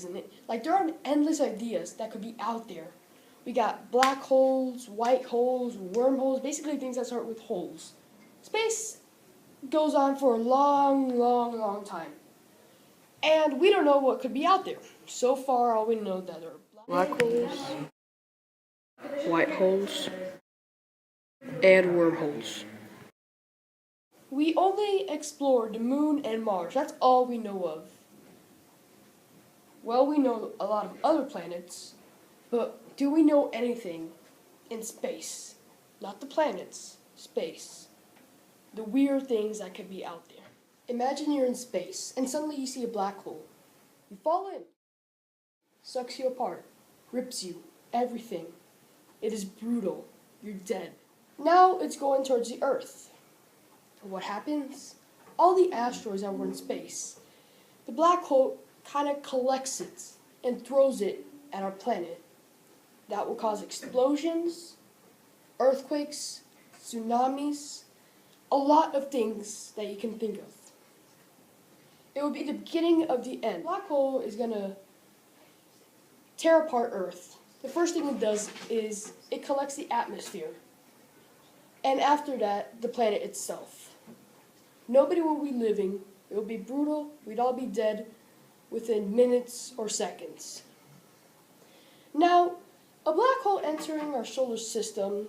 ideas in it. Like, there are endless ideas that could be out there. We got black holes, white holes, wormholes, basically things that start with holes. Space goes on for a long, long, long time. And we don't know what could be out there. So far, all we know that there are black holes, white holes, and wormholes. We only explored the moon and Mars. That's all we know of. Well, we know a lot of other planets, but do we know anything in space? Not the planets, space. The weird things that could be out there. Imagine you're in space, and suddenly you see a black hole. You fall in. Sucks you apart. Rips you. Everything. It is brutal. You're dead. Now it's going towards the Earth. What happens? All the asteroids that were in space, the black hole kind of collects it and throws it at our planet. That will cause explosions, earthquakes, tsunamis, a lot of things that you can think of. It will be the beginning of the end. The black hole is going to tear apart Earth. The first thing it does is it collects the atmosphere. And after that, the planet itself. Nobody will be living. It will be brutal. We'd all be dead within minutes or seconds. Now, a black hole entering our solar system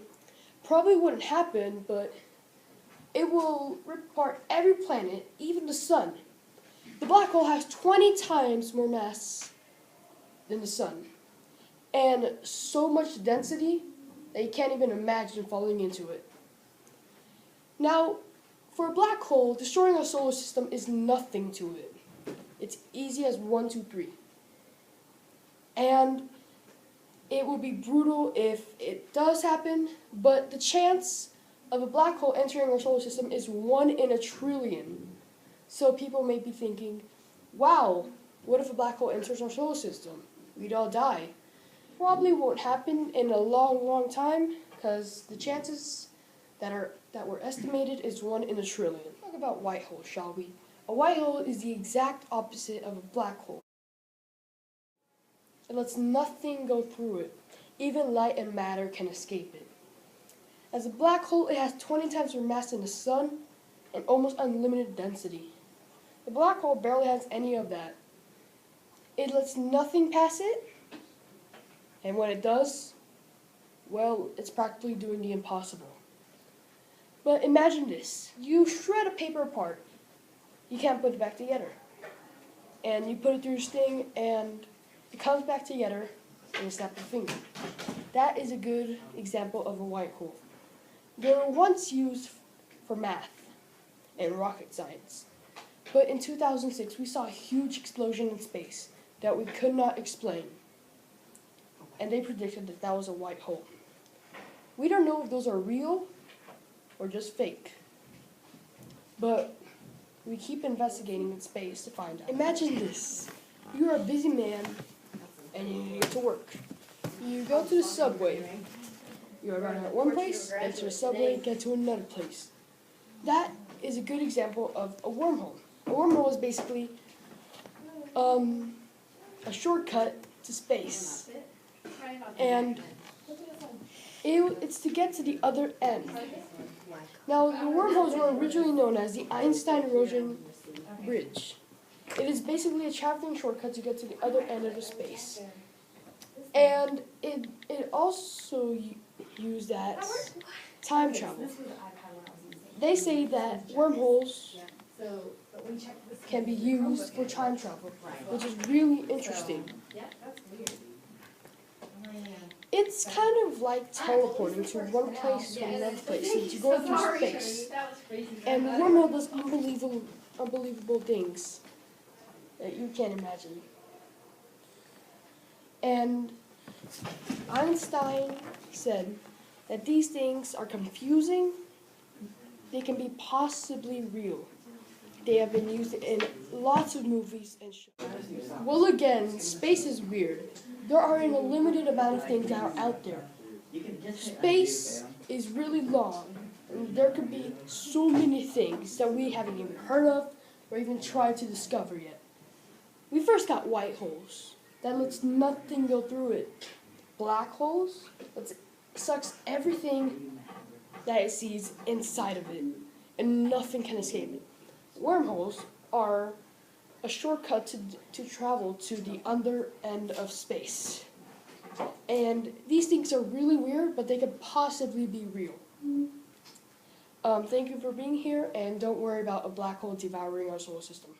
probably wouldn't happen, but it will rip apart every planet, even the sun. The black hole has 20 times more mass than the sun, and so much density that you can't even imagine falling into it. Now, for a black hole, destroying our solar system is nothing to it. It's easy as 1, 2, 3. And it will be brutal if it does happen, but the chance of a black hole entering our solar system is 1 in a trillion. So people may be thinking, wow, what if a black hole enters our solar system? We'd all die. Probably won't happen in a long, long time, because the chances that were estimated is 1 in a trillion. Talk about white holes, shall we? A white hole is the exact opposite of a black hole. It lets nothing go through it. Even light and matter can escape it. As a black hole, it has 20 times more mass than the sun and almost unlimited density. The black hole barely has any of that. It lets nothing pass it, and when it does, well, it's practically doing the impossible. But imagine this. You shred a paper apart. You can't put it back together. And you put it through your sting, and it comes back together, and you snap your finger. That is a good example of a white hole. They were once used for math and rocket science. But in 2006, we saw a huge explosion in space that we could not explain. And they predicted that that was a white hole. We don't know if those are real or just fake. But we keep investigating in space to find out. Imagine this. You're a busy man and you need to get to work. You go to the subway. You arrive at one place, enter a subway, get to another place. That is a good example of a wormhole. A wormhole is basically a shortcut to space. And it's to get to the other end. Now, the wormholes were originally known as the Einstein-Rosen Bridge. It is basically a traveling shortcut to get to the other end of the space. And it also used as time travel. They say that wormholes can be used for time travel, which is really interesting. It's kind of like teleporting to one place to another place, since you're going through space. And the wormhole does unbelievable things that you can't imagine. And Einstein said that these things are confusing. They can be possibly real. They have been used in lots of movies and shows. Well, again, space is weird. There are an unlimited amount of things that are out there. Space is really long, and there could be so many things that we haven't even heard of or even tried to discover yet. We first got white holes. that lets nothing go through it. Black holes, that sucks everything that it sees inside of it, and nothing can escape it. Wormholes are a shortcut to travel to the other end of space. And these things are really weird, but they could possibly be real. Thank you for being here, and don't worry about a black hole devouring our solar system.